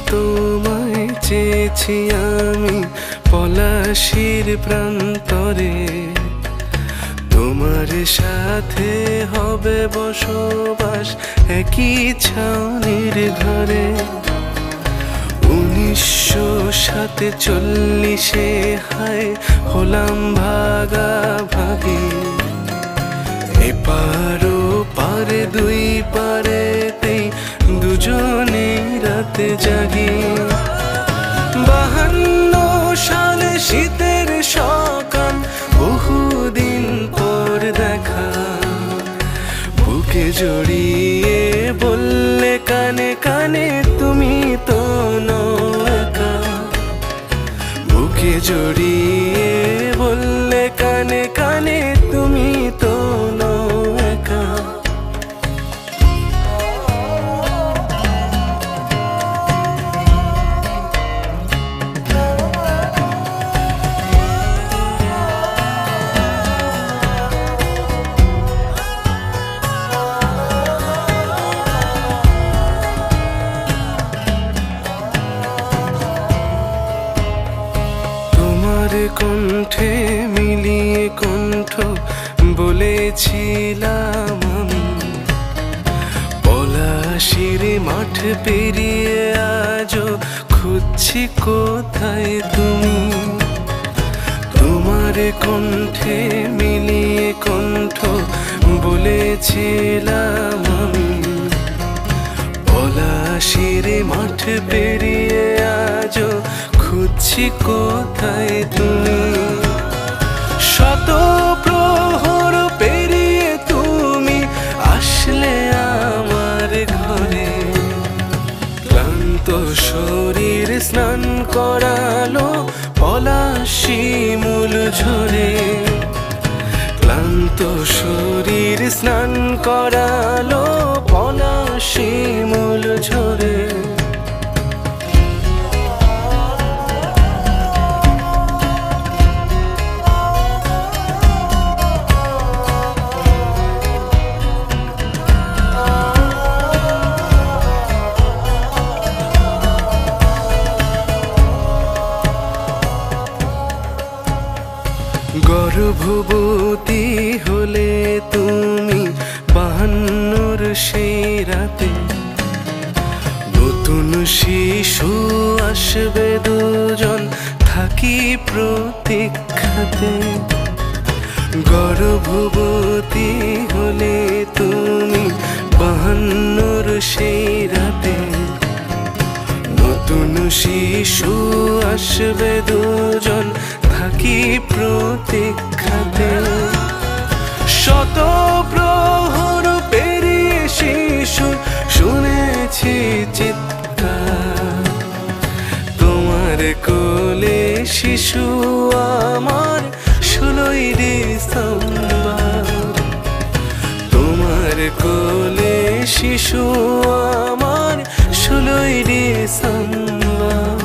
তোমায় চেয়েছি আমি পলাশির প্রান্তরে, তোমার সাথে হবে বসবাস একই ছাউনির ঘরে। 1947 হায় হলাম ভাগাভাগি, এপারো পারে দুই পারেতেই দুজনে রাতে জাগি। 52 সালে শীতের সকাল, বহুদিন পর দেখা, বুকে জড়িয়ে বললে কানে কানে তুমি তো নও একা। বুকে জড়িয়ে বললে কানে কানে তুমি তো নও একা। কণ্ঠে মিলিয়ে কণ্ঠ বলেছিলাম আমি, পলাশির মাঠ পেরিয়ে আজও খুঁজছি কোথায় তুমি। তোমার কণ্ঠে মিলিয়ে কণ্ঠ বলেছিলাম আমি, পলাশির মাঠ পেরিয়ে আজও খুঁজছি কোথায় তুমি। শত প্রহর পেরিয়ে তুমি আসলে আমার ঘরে, ক্লান্ত শরীর স্নান করালো পলাশি মূল ঝরে। ক্লান্ত শরীর স্নান করালো পলাশি মূল ঝরে। গর্ভবতী হলে তুমি 52 সেই রাতে, নতুন শিশু আসবে দুজন থাকি প্রতীক্ষাতে। গর্ভবতী হলে তুমি 52 সেই রাতে, নতুন শিশু আসবে দুজন থাকি প্রতীক্ষাতে। শত প্রহর পেরিয়ে শিশু শুনেছি চিৎকার, তোমার কোলে শিশু আমার 16 ডিসেম্বর। তোমার কোলে শিশু আমার 16 ডিসেম্বর।